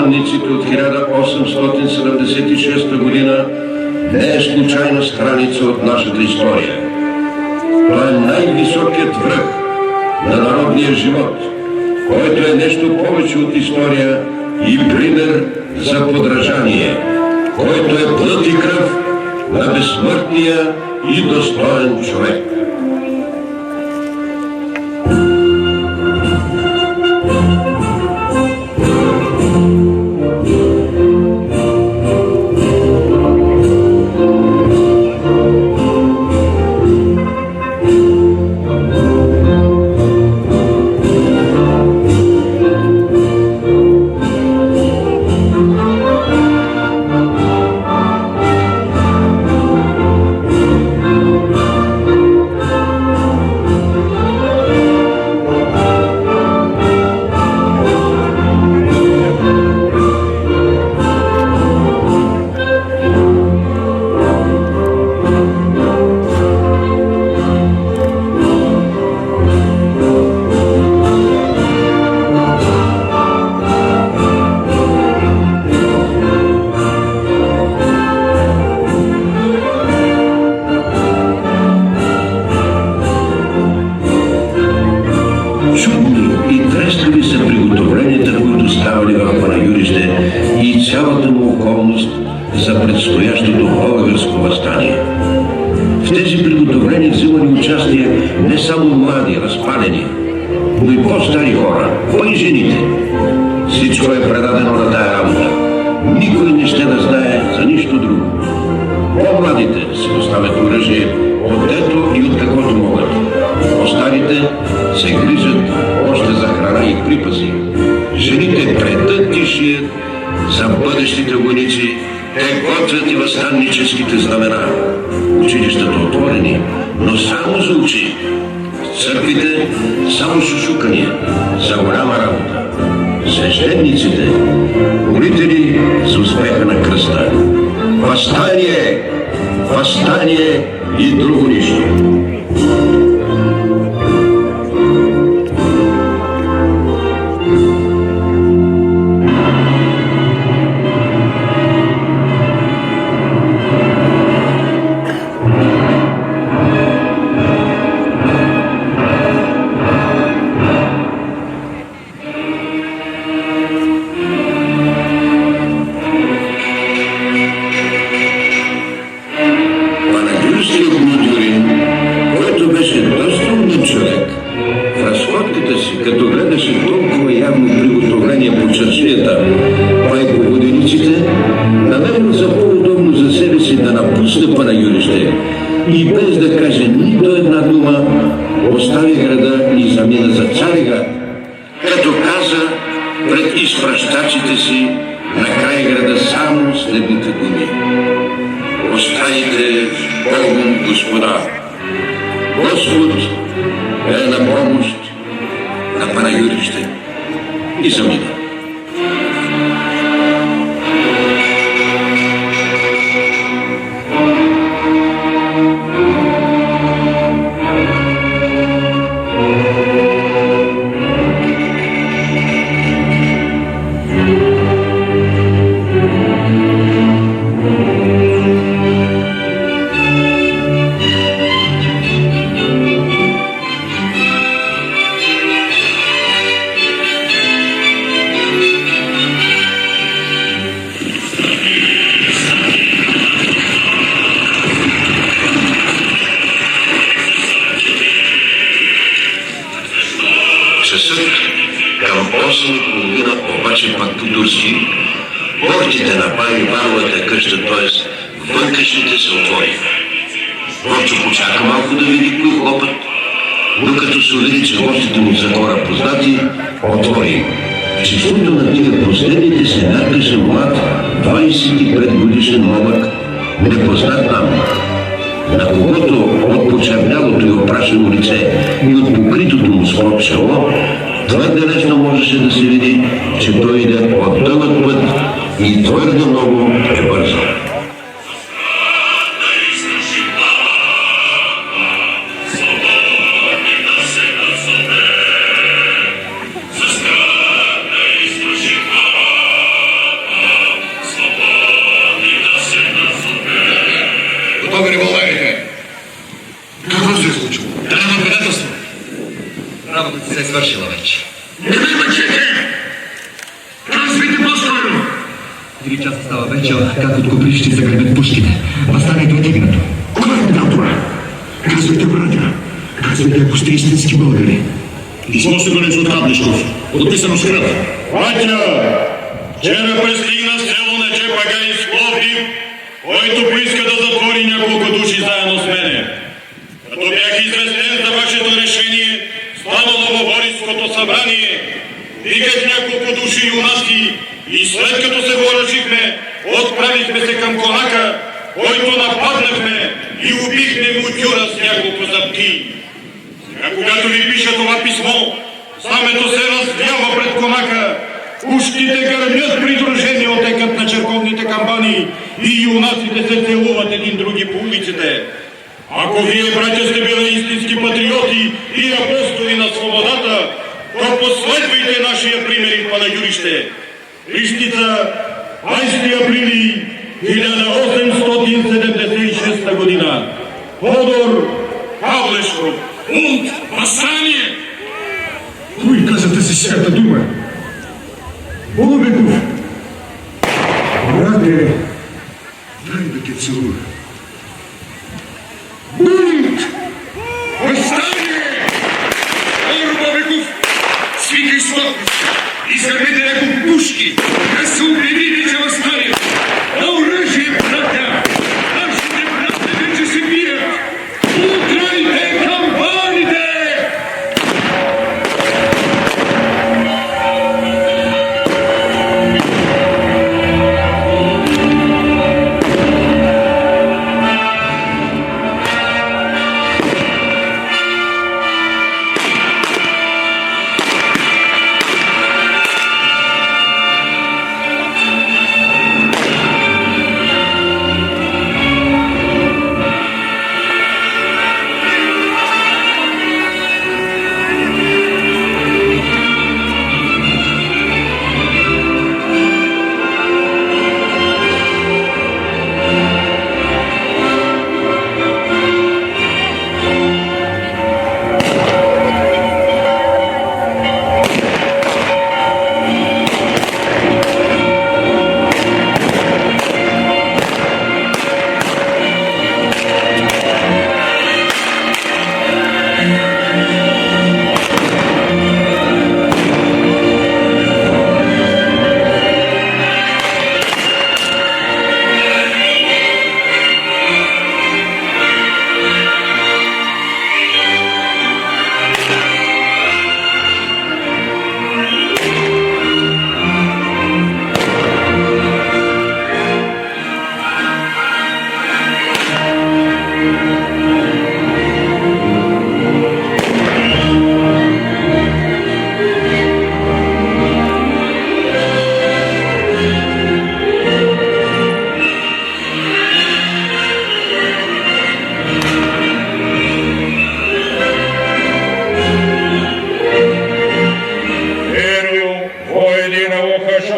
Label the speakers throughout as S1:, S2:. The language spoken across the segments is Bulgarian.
S1: Възстанниците от 1876 година не е случайна страница от нашата история. Това е най-високият връх на народния живот, който е нещо повече от история и пример за подражание, който е плът и кръв на безсмъртния и достоен човек. Цялата му околност за предстоящото българско въстание. В тези приготовления взимали участие не само млади, разпалени, но и по-стари хора, па и жените. Всичко е предадено на тая работа. Никой не ще да знае за нищо друго. По-младите си доставят оръжие отдето и от каквото могат. По-старите се грижат още за храна и припаси. Жените предат и шият за бъдещите войници. Те готвят и възстанническите знамена. Училищата отворени, но само за учи. Църквите само шушукания за голяма работа. Свещениците молители за успеха на кръста. Въстание! Въстание и друго нищо. Като гледаше толкова явно приготовление по чаршията, па и по водениците, намерил за по-удобно за себе си да напусне Панагюрище и без да каже нито една дума, остави града и замина за Цариград, като каза пред изпращачите си на край града само следните думи: останете Богом, Господа! Господ е на помощ на Панагюрище и замина. Часът към 8:30 обаче пак по-турски, портите на Паливановата къща, т.е. вънкашните се отвориха. Рончо почака малко да види кои хлопът, но като се увери, че гостите му са хора познати, отвори. В числото на тия последните се надписа млад 25 годишен момък, непознат нам, на когото от почернялото и опрашено лице и от покритото му с чело твърде лесно можеше да се види, че той иде от дълъг път и твърде много е бързо.
S2: тук револверите. Какво се е случило?
S3: Трябва предателство. Работата се е свършила вече.
S2: Не ме мъчете! Казвайте по-скоро!
S3: 3 часа става вече, как от коприщи се гребят пушките. Въстанието е дигнато.
S2: Кой е дал това? Казвайте, братя. Казвайте, ако сте истински българи.
S4: Писмо се донесе от Каблишков, подписано с кръв. Братя, вчера пристигна в село Нечепага из Пловдив, който поиска да затвори няколко души заедно с мене. Като бях известен за вашето решение, станало във Бориското събрание, виках няколко души юнаци и след като се въоръжихме, отправихме се към конака, който нападнахме и убихме мутюра с няколко зъбки. А когато ви пиша това писмо, знамето се развява пред конака, пушките гърмят придружени от екът на черковните камбани и юнаците се целуват един други по улиците. Ако вие, братя, сте били истински патриоти и апостоли на свободата, то последвайте нашия пример и в Панагюрище. Рищица, 20 априли 1876 година. Тодор Каблешков.
S2: Бунт! Въстание! Кой каза тази свята дума? Бобеков! Брате, дай да те целуя. Бунт! Въстание! Тодор Бобеков, свикай стопници! Изгърмете няколко пушки! Да се обяви вече въстание! На оръжие, братя! Нашите братя вече се бият! Удрайте камбаните!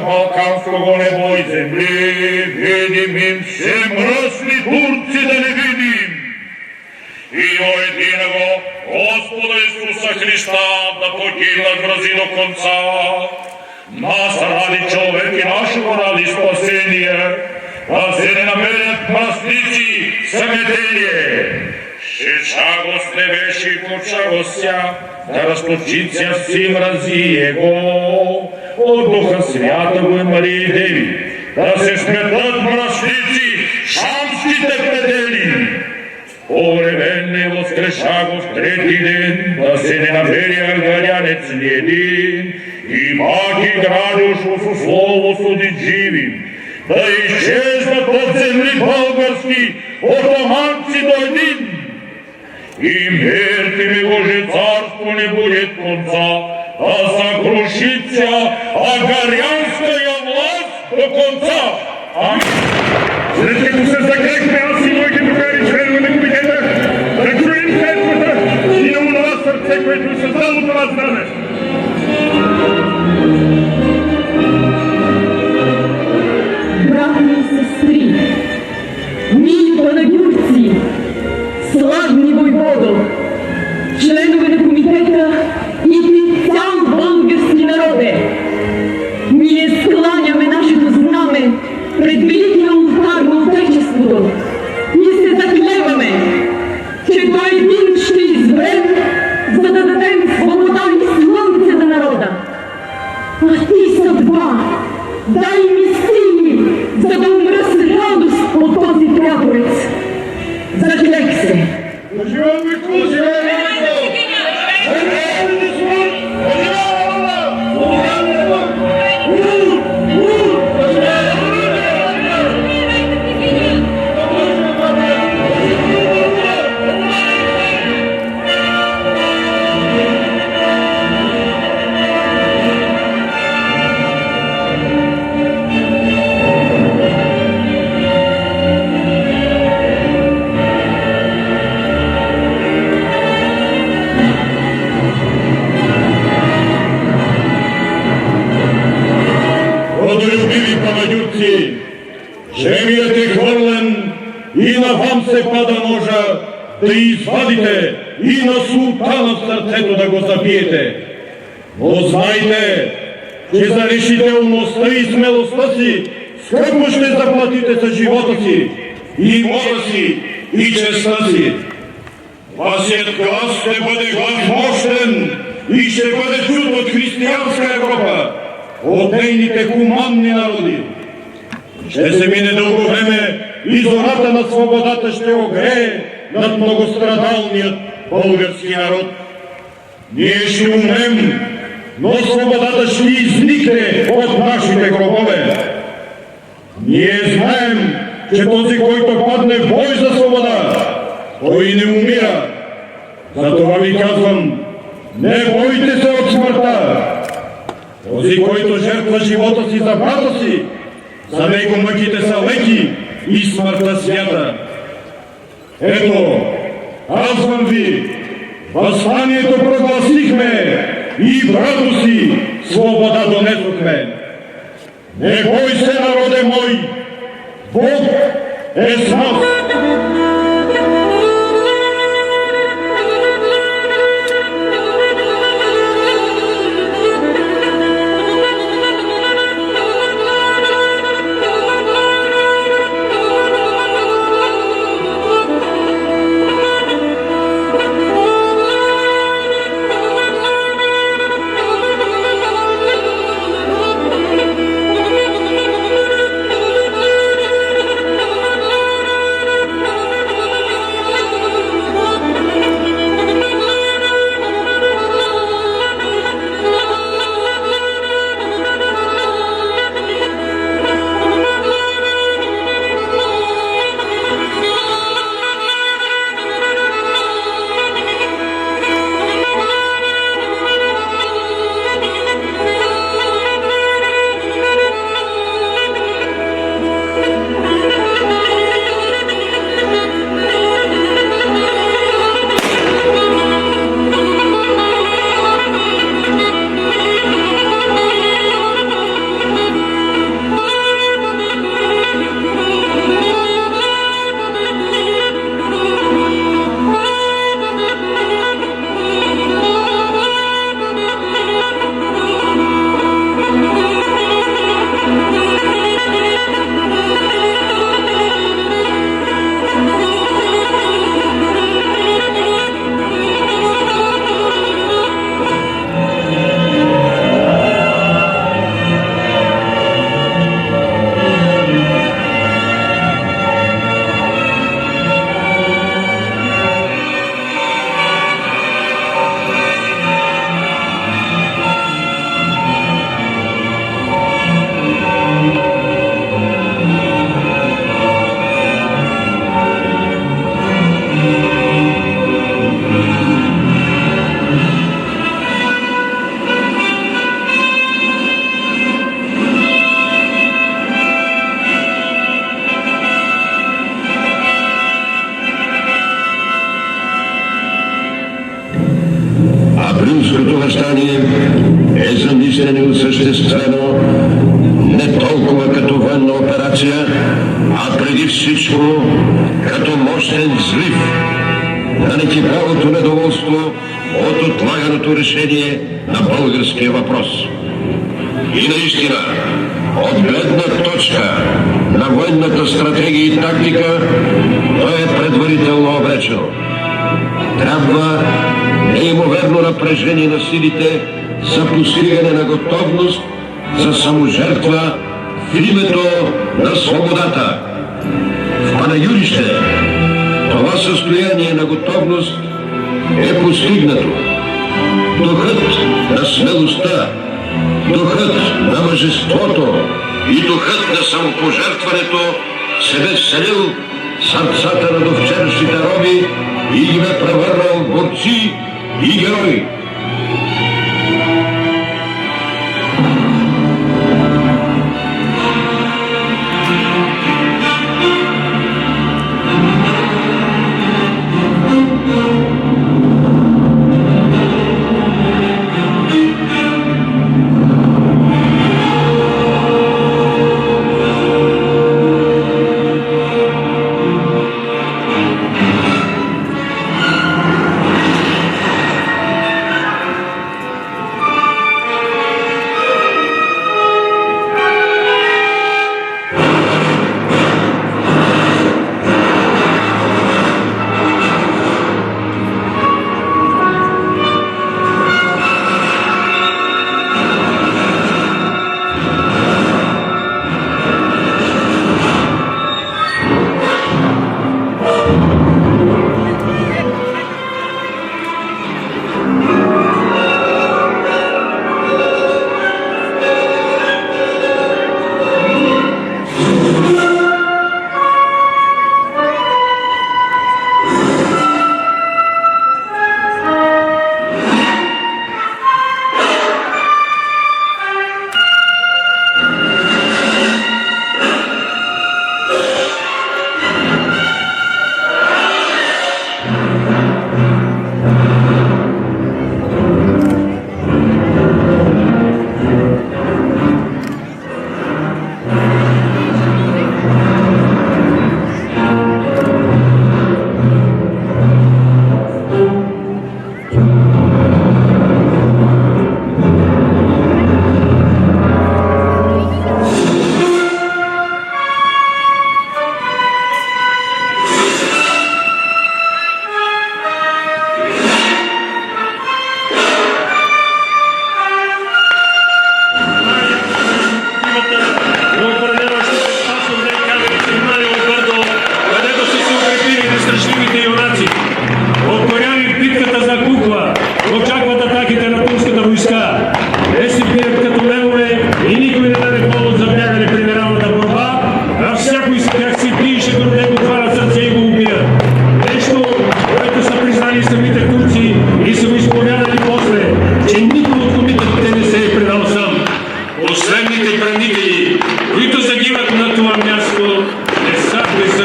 S4: Балканского небо и земли, видим им все мръсни турци да не видим. И о единого Господа Исуса Христа да погибнат врази до конца. Нас ради човек и нашего ради спасение, да се не намерят мръсници съметение. Шишагост не беше и почагостя, да разточиця си мрази его. От Духа Святого и Марии Деви, да се сметат мръсници шамските предели. Повременне воскрешаго в трети ден, да се не намери аргарянец ни един, и пак и градушо со слово судит живим, да изчезнат от земли български отаманци до един. И мертви Боже царство не будет конца, да съкрушится агарянская власт до конца. След като се закрехме, аз и моите другари, членове на комитета, да кроим църквата и на онова сърце, което е създало това знаме.
S5: Брати и сестри, мили панагюрци,
S4: Жемијат е хврлен и на вам се пада ножа да извадите и на султана в срцето да го забиете. Но знајте, че за решителността и смелостта си скъпо ще заплатите с живота си, и имота си, и честта си. Вашият глас ще бъде глас мощен и ще бъде чут от християнска Европа, от нейните хуманни народи. Ще се мине дълго време и зората на свободата ще огрее над многострадалният български народ. Ние ще умрем, но свободата ще изникне от нашите гробове. Ние знаем, че този, който падне в бой за свобода, той не умира. Затова ви казвам, не бойте се от смъртта. Този, който жертва живота си за брата си, за него мъките са леки и смъртта свята. Ето, казвам ви, възстанието прогласихме и брато си свобода донесохме. Не бой се, народе мой, Бог е с нас.
S1: Априлското въстание е замислено и осъществено не толкова като военна операция, а преди всичко като мощен взрив на некипявото недоволство от отлаганото решение на българския въпрос. И наистина, от гледна точка на военната стратегия и тактика, то е предварително обречено. Трябва неимоверно напрежение на силите за постигане на готовност за саможертва в името на свободата. В Панагюрище това състояние на готовност е постигнато. Духът на смелостта, духът на мъжеството и духът на самопожертването се бе вселил в сърцата на довчерашните роби и ги бе превърнал в борци и герои.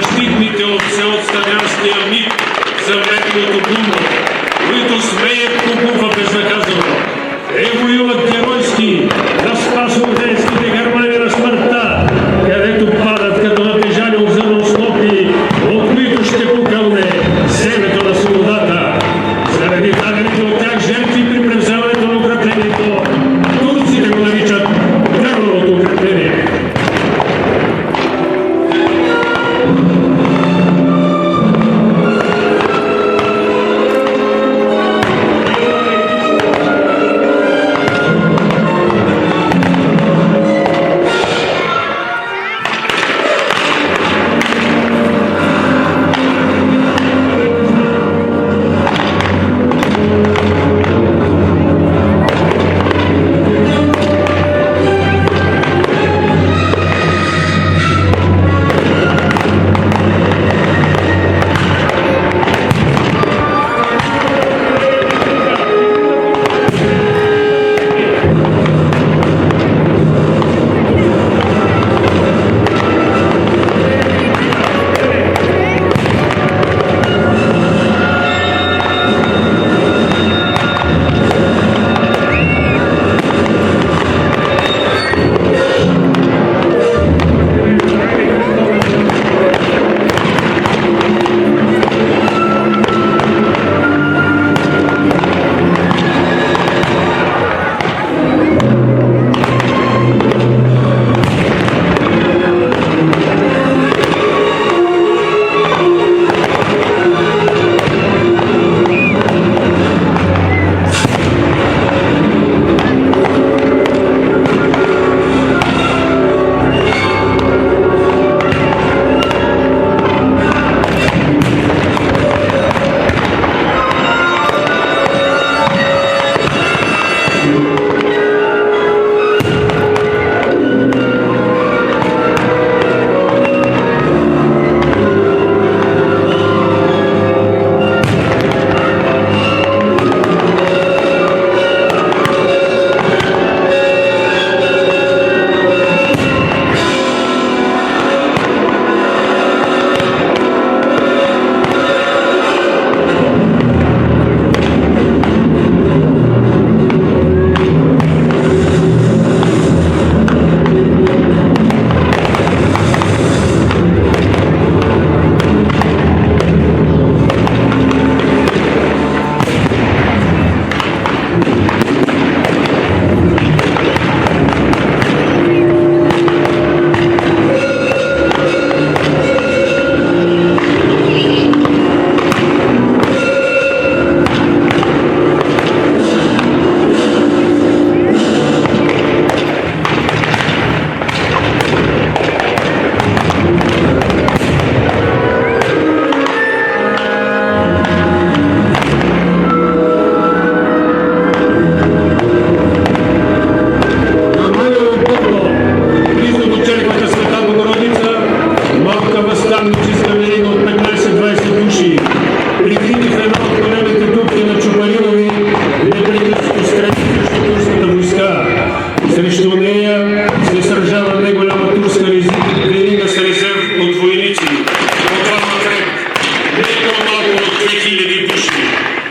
S5: защитните од всеотставјанскиот мит за времето бунно, които смеят купува безнаказано. Војуват геројски да спасуват женските германи на смртта, където падат като натежани от зърно снопи, от които ще покълне семето на свободата. Заради дадените от тях жертви при превземането на укреплението, турците го наричат Карловото укрепление.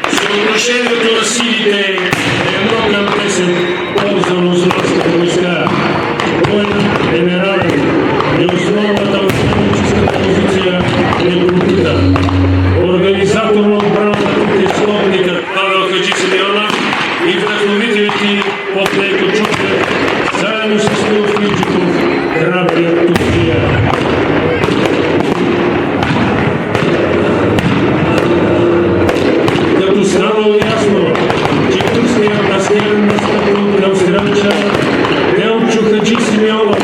S5: Съотношението на силите е 1:10, ползвано с морската войска. Военът е неравен и основната отбраническата позиция е пробита. Организатор на отбраната тук е стотникът Павел Хаджи Симеонов и вдъхновителите под него Чукчев, заедно с Милов Минчиков, храбрият Турция. Като станало ясно, че турският аскер настъпил към Стрелча, Делчо Хаджи Симеонов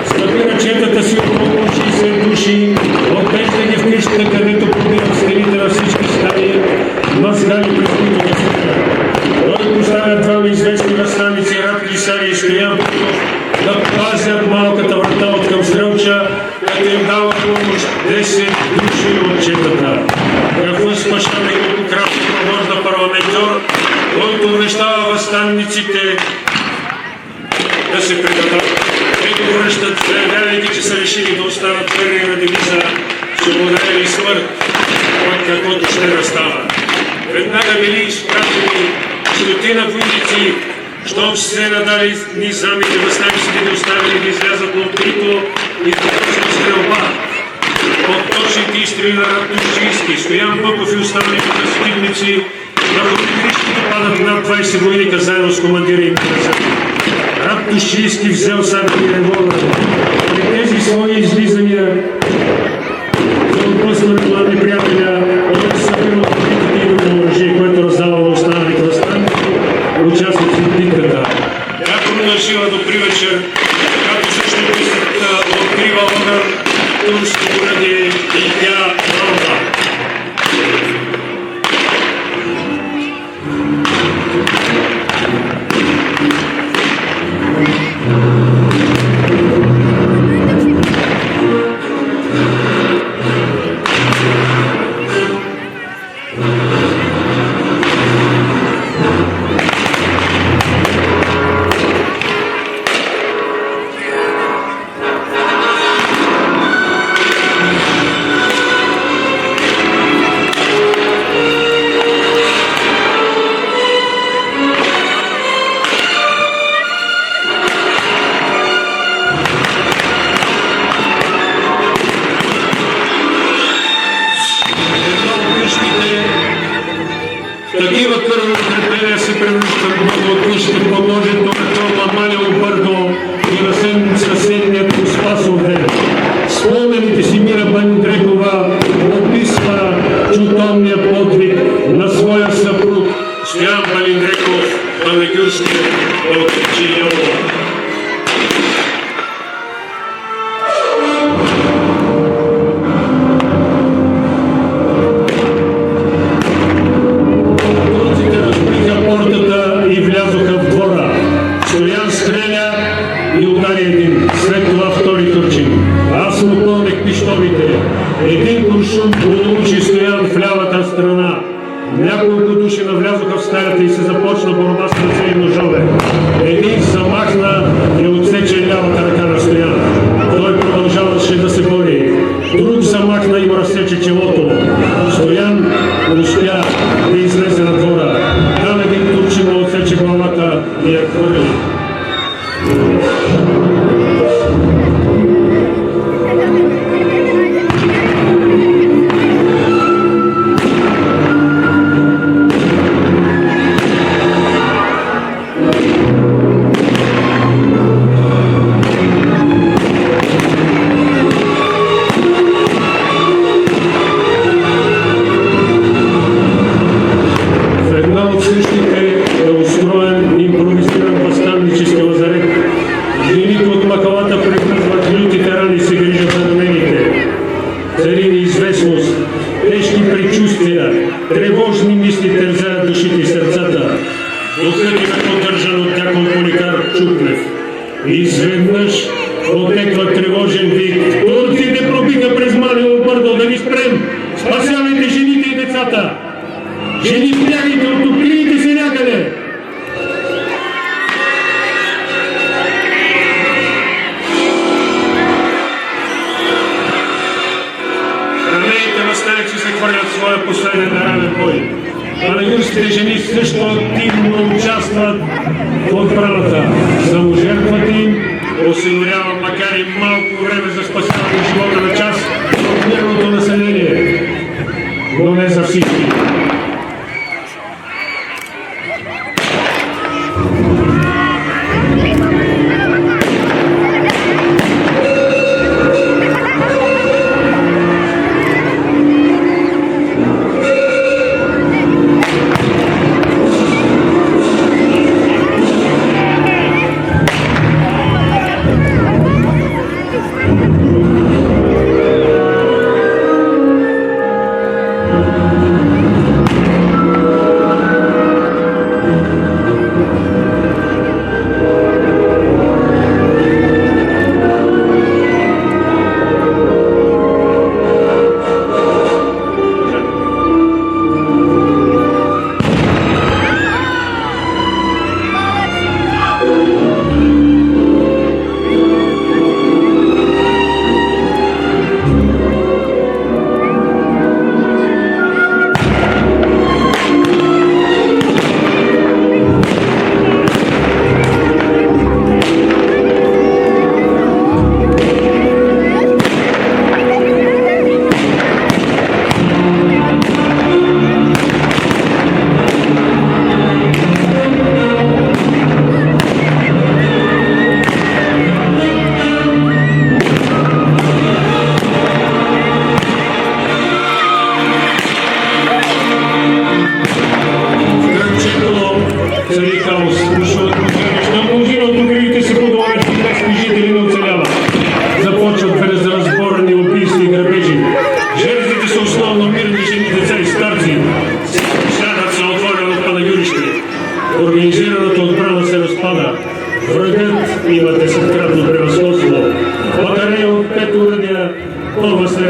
S5: стъпи ръчетата си около 60 души, отвежда ги в къщата, където побира стените на всички стаи, мазгали през които да свира. Той поставя двама известни въстаници, Рад Клисари и Стоян Петков, да пазят малката врата от към Стрелча, като им дава помощ 10 души от четата. Кръвът спашава неколкократно провожда парламентар, който увещава въстанниците да се предадат. Те го връщат, заявявайки, че са решили да останат верни на девиза че му даде смърт, от каквото ще настава. Веднага велиш, брате ми, стотина войници, щом се надали низамите, възстави си ги да оставили да излязат на открито и да започне стрелба. Под точните изстрели на Раптушийски, Стоян Бъков и останалите красотивници, върху гришките падат над 20 войника, заедно с командира им красоти. Раптушийски взел сабели и револвер. При тези свои излизания за отблъскването на неприятеля, който се събира от откритите и до оръжие, което раздава на останалите възстанници, участници в битката. Както нажива до привечер, както също писата открива огън, турски оръдие и тя налва. Такива кръвотрепления се превръщат много от нищи подложено на това Манево Бърдо и на съседният по Спасов ден. Спомените си Мира Бандрекова описва чутонния подвиг на своя съпруг Стоян Балиндреков, панегюрски от Чийова. И влязоха в двора. Стоян стреля и удари един. След това втори турчин. Аз му пълнех пищовите. Един куршум проучи Стоян в лявата страна. Няколко души навлязоха в стаята и се започна борба с ръце и ножове. Един замахна и отсече лявата ръка на Стоян. Той продължаваше да се бори. Друг замахна и му разсече челото. Стоян успя да излезе на двора. Там един турчин му отсече главата и я хвърли. Цари неизвестност, тежки предчувствия, тревожни мисли тързаят душите и сърцата. Духът им е поддържан от дякон Поликар Чуклев. Изведнъж отеква тревожен вик. Турците пробиха през Манево Бърдо, да ги спрем! Спасявайте жените и децата! Жени, бягайте, открийте се някъде! Възстаници се хвърлят в своя последен ранен бой. Панегюрските жени също активно участват в отбраната. Саможертвата им осигурява макар и малко време за спасяване живота на част от мирното население, но не за всички.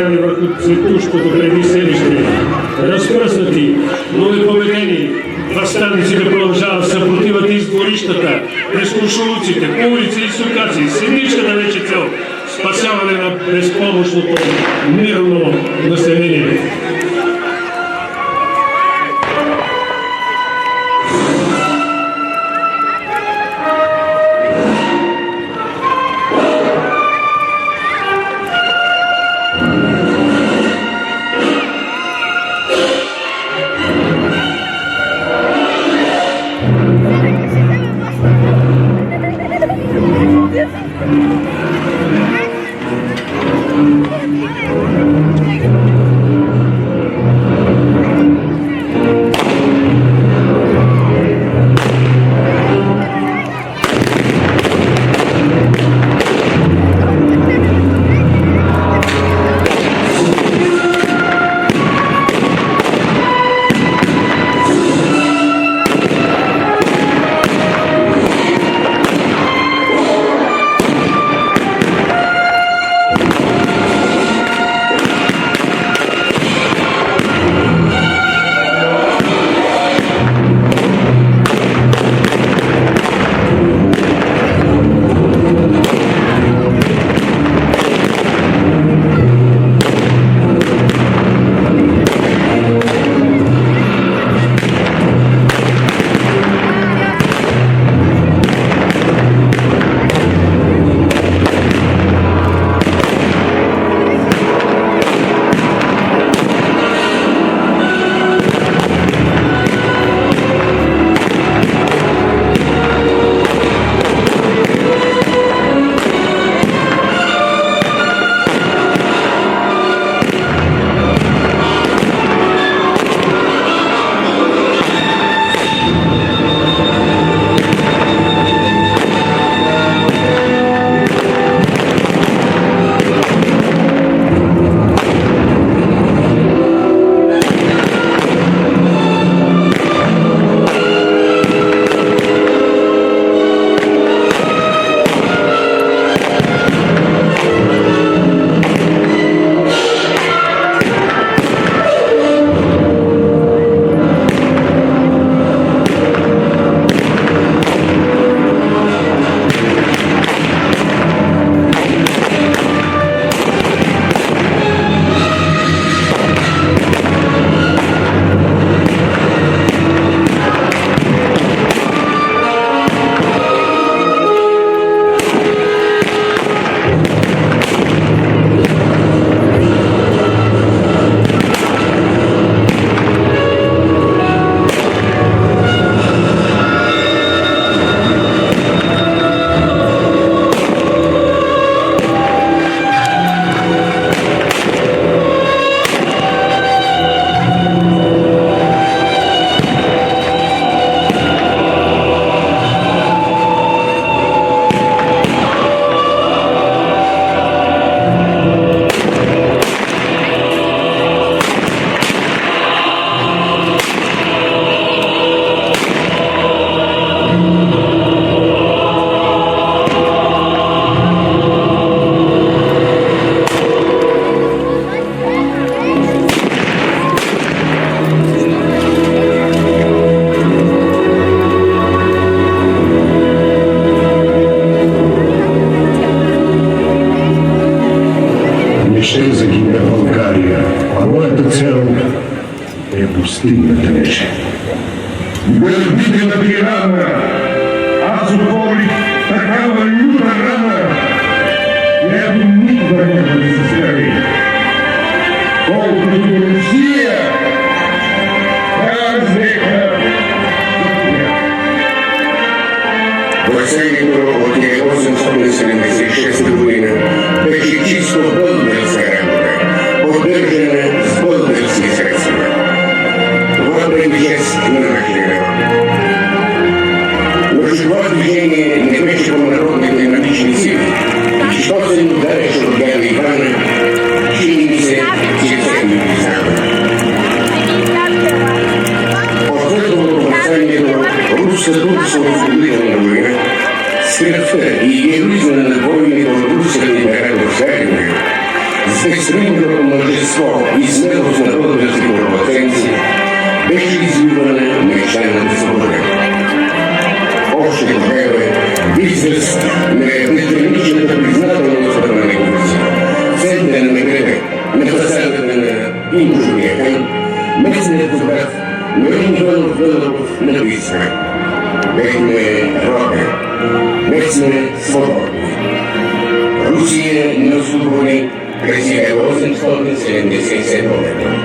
S5: разгорани врху цветушкото преди селиште, разпрснати, но непобедени, възстанниците продолжават съпротивата из дворищата, през кошулуците, улици и сукаци, с едничката вече цел спасяване на безпомощното мирно население.
S2: постигната вече. Безвидена тирана, аз отворих такава люта рана, която никога няма да се справи. Колкото до Русия, аз нека
S6: Войсението от 1876 година беше чисто българска работа, поддържана с български средства. Това бе жест на нашия народ. Но че това движение не беше по народните налични сили, и що се удареше от Галя Ивана, чини ми се, че се ми признава. Последвало възстанието, руската освободителна война, страхта и героизма на воините от руската император Сталин, мъжество и смелост на български първоценци беше извивана мечтаната свобода. Още тогава израз на безграничната признателност на неговци. Центъра на града, на фасадата на Инжовия хан, местният добрат Мирин Дълъгов написва: бехме рода, бехме свободни. Русия не освободи през 1877 година.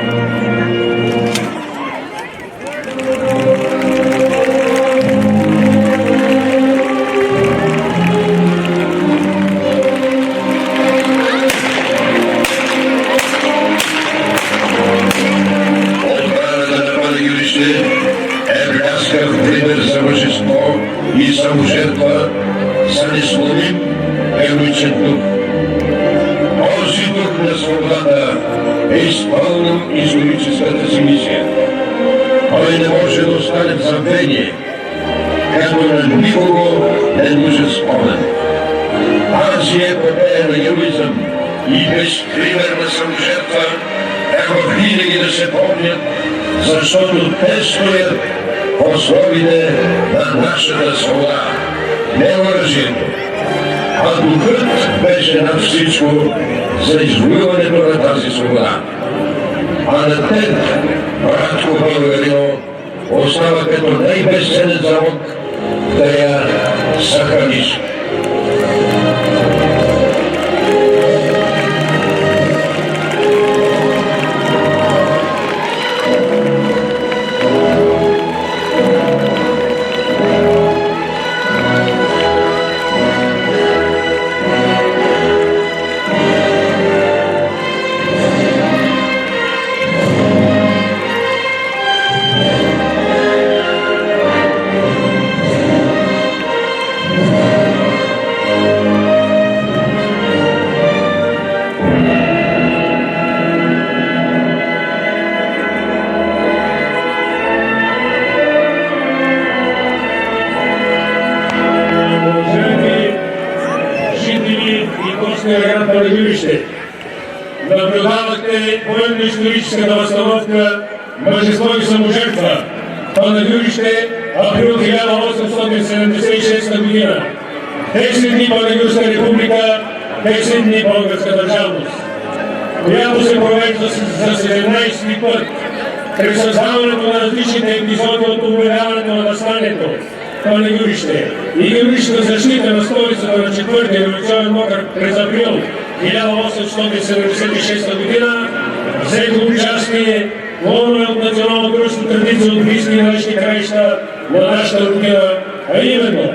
S1: За мъжество и саможертва са несловим героичен дух. Този дух на свободата е изпълнил историческата си мисия. Той не може да остане в забвение, като на никого не нужен спомен. Тази епопея на героизъм и безпримерна саможертва трябва винаги да се помнят, защото те стоят в основите на нашата свобода. Не оръжието, а духът беше над всичко за извоюването на тази свобода. А на теб, братко българино, остава като най-безценен залог да я съхраниш.
S5: Наблюдавахте военно-историческата възстановка мъжество и саможертва. Панагюрище, април 1876 година. 10 дни Панагюрска република, 10 дни българска държавност, която се провежда за 17 път. При създаването на различните епизоди от обявяването на въстанието Панагюрище и героична защита на столицата на 4-ти революционен окръг през април 1876 година взеха участие клонове от национално дружество традиция от близки и далечни краища на нашата родина, а именно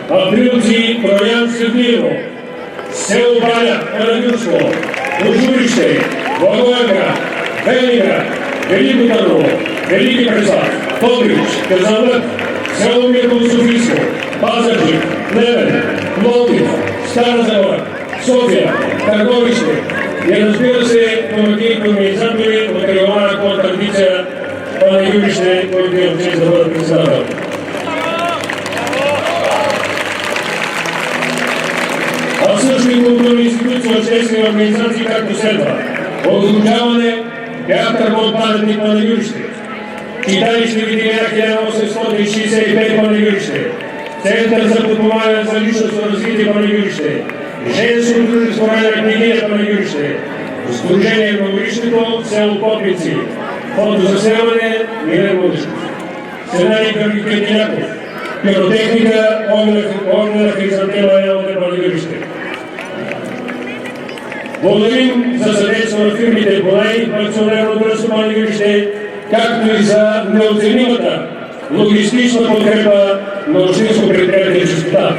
S5: априлци Троян Севдиево, село Баня, Панагюрско, Божурище, Благоевград, Велиград, Велико Търново, Велики Преслав, Добрич, Казанлък, село Мирково Софийско, Пазарджик, Плевен, Пловдив, Стара Загора, София, Търговище и разбира се командирите организатори от регионална контрадиция Панагюрище, който е чест да бъде председател. А също и културни институции, обществени организации, както следва: озвучаване театър от паметник Панагюрище, читалище Витиняк 1865 Панагюрище, Център за подпомагане за личностно развитие Панагюрище, Женско дружество на книгия Панагюрище, Сдружение на Горището, село Попници, фотозаснемане Милен Младишков, сценарий Георги Кретиняков, пиротехника Огнена Хризантема от Панагюрище. Благодарим за съдействие на фирмите Болай, акционерно дружество Панагюрище, както и за неоценимата логистична подкрепа на общинско предприятие Чистота.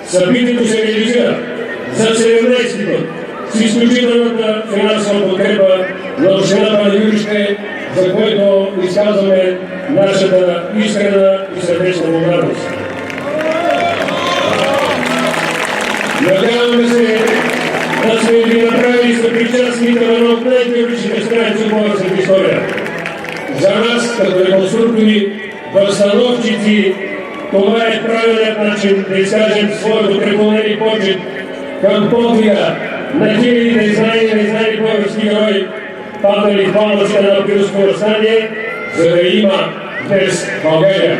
S5: Събитието се реализира за 17 път с изключителната финансова подкрепа на община Панагюрище, за което изказваме нашата искрена и сърдечна благодарност. Надяваме се да сме ви направили съпричастни към едно от най-героичните страници в българската история. За нас, като реконструктори, възстановчици, това е правилният начин да изкажем своето преклонение и почет към подвига на хиляди незнайни български герои, паднали в палмата на Априлско въстание, за да има днес България.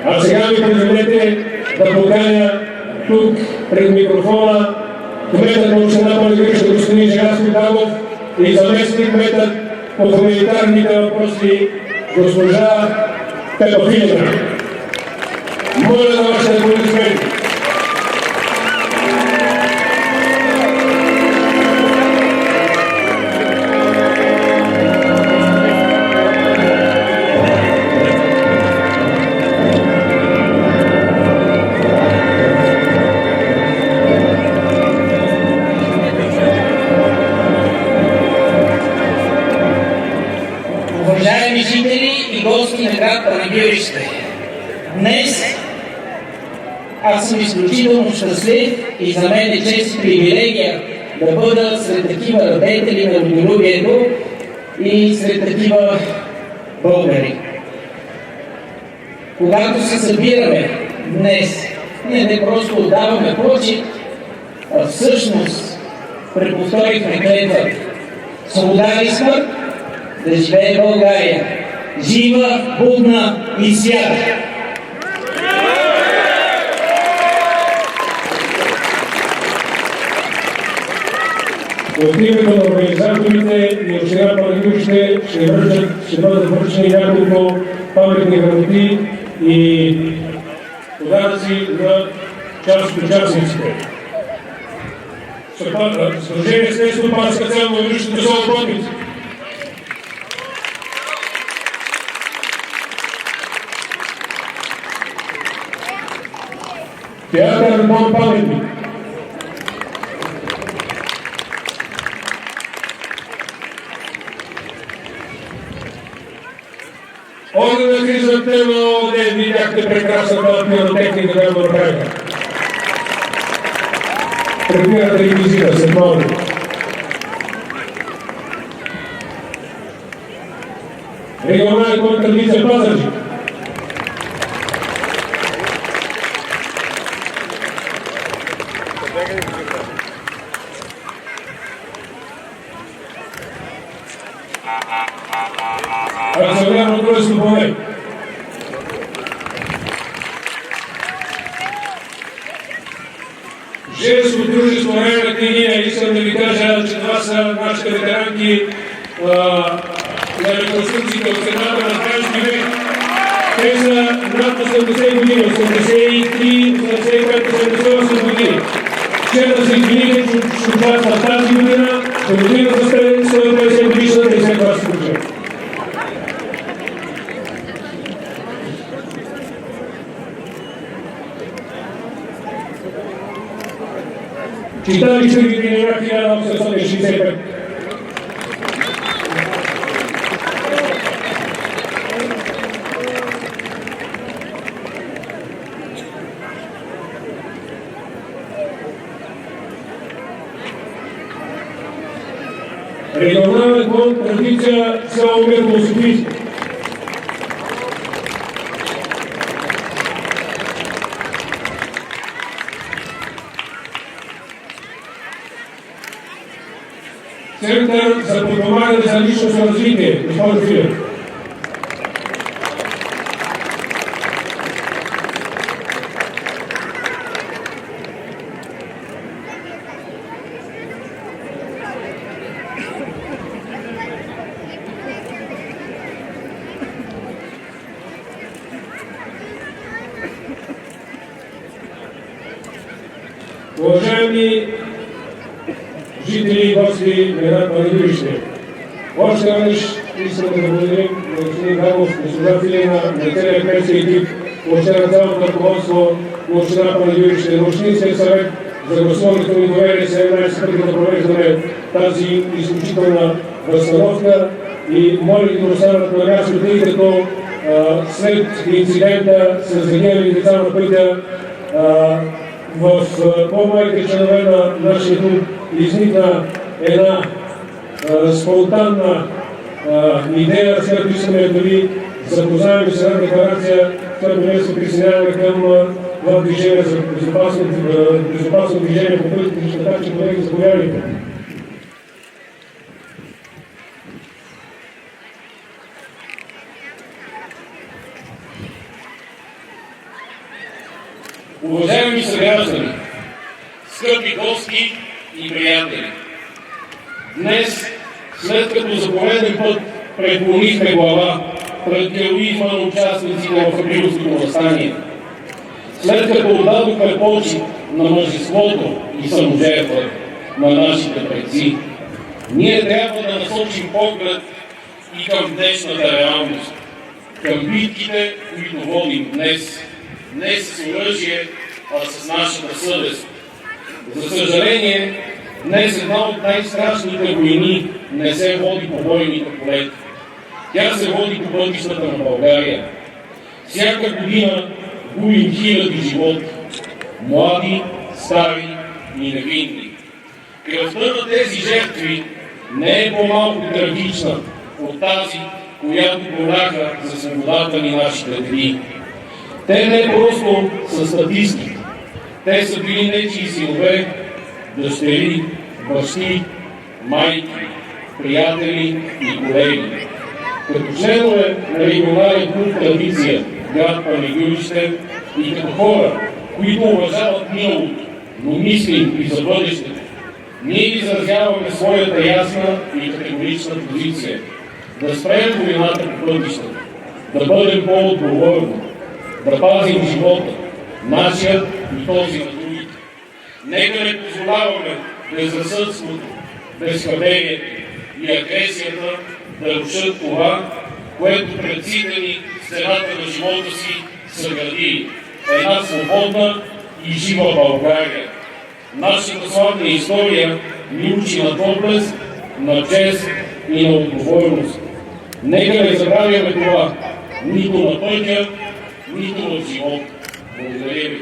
S5: А сега ми позволете да поканя тук пред микрофона кметът на община Панагюрище господин Желязко Дамов и заместник кметът по хуманитарните въпроси госпожа Пепафилина. Моля за вашите аплодисменти.
S7: Уважаеми жители и гости на град Панагюрище, днес аз съм изключително щастлив и за мен е чест и привилегия да бъда сред такива радетели на родолюбието и сред такива българи. Когато се събираме днес, ние не просто отдаваме почит, а всъщност преповторихме клетвата. Свобода и смърт, да живее България! Жива, будна и свята!
S5: От името на организаторите и община Панагюрище ще бъдат връчени няколко паметни грамоти и подаръци на част от участниците. Сдружение с нестопанска цел на Юридическата зона Плотница. Театър на Дом паметник. Органът Хризантема ООД, видяхте прекрасната пиротехника, която направиха. Предмирата реквизита след малко. Регионален код Традиция Пазарджик. Акционерно дружество Боней. Женско дружество Райна княгиня. Искам да ви кажа, че това са нашите ветеранки на реконструкциите от средата на 20 век. Те са над 80 години, 83, 85, 88 години. Вчера се извиниха, че участват в тази година, до година за 150 годишната и след това се включат. Читалище Генерал 1865. Регионален фонд Традиция село Мирно Софийско. Център за подпомагане за личностно развитие, госпожо Филев. Уважаеми жители и гости на град Панагюрище, още веднъж искам да благодарим на господин Дамов, госпожа Филина, на целия кметски екип, въобще на цялото ръководство на община Панагюрище, на общинския съвет за гласуването ни доверие 17 пъти да провеждаме тази изключителна възстановка и моля ги да останат на място, тъй като след инцидента с загинали деца на пътя в по-малките членове на нашия клуб изникна една спонтанна идея, с която искаме да ви запознаем с една декларация, която ние се присъединяваме към това движение за безопасно движение по пътищата, така че, колеги, заповядайте.
S8: Уважаеми съграждани, скъпи гости и приятели! Днес, след като за пореден път преклонихме глава пред героизма на участниците в Априлското въстание, след като отдадохме почит на мъжеството и саможертва на нашите предци, ние трябва да насочим поглед и към днешната реалност, към битките, които водим днес, не с оръжие, а с нашата съвест. За съжаление, днес една от най-страшните войни не се води по бойните полета. Тя се води по пътищата на България. Всяка година губим хиляди животи, млади, стари и невинни. Кръвта на тези жертви не е по-малко трагична от тази, която проляха за свободата ни нашите деди. Те не просто са статисти. Те са били нечии синове, дъщери, бащи, майки, приятели и колеги. Като членове на регионален клуб Традиция, град Панагюрище, и като хора, които уважават миналото, но мислим и за бъдещето, ние изразяваме своята ясна и категорична позиция да спрем войната по пътищата, да бъдем по-отговорни, да пазим живота, нашият и този на другите. Нека не позволяваме безразсъдството, безхаберието и агресията да рушат това, което предците ни в цената на живота си са градили. Една свободна и жива България. Нашата славна история ни учи на доблест, на чест и на отговорност. Нека не забравяме това нито на пътя, нито в живота. Благодаря ви.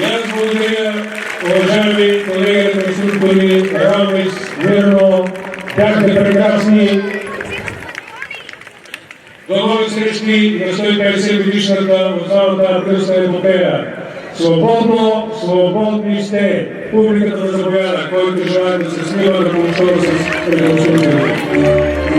S5: И аз благодаря, уважаеми колеги на службени, Рамис, Мирно, бяхте прекрасни. До нови срещи на 150 годишната в залата Априлска епопея. Свободно, свободни сте. Публиката да заповяда, който желая да се смива да помощава с реконструкцията.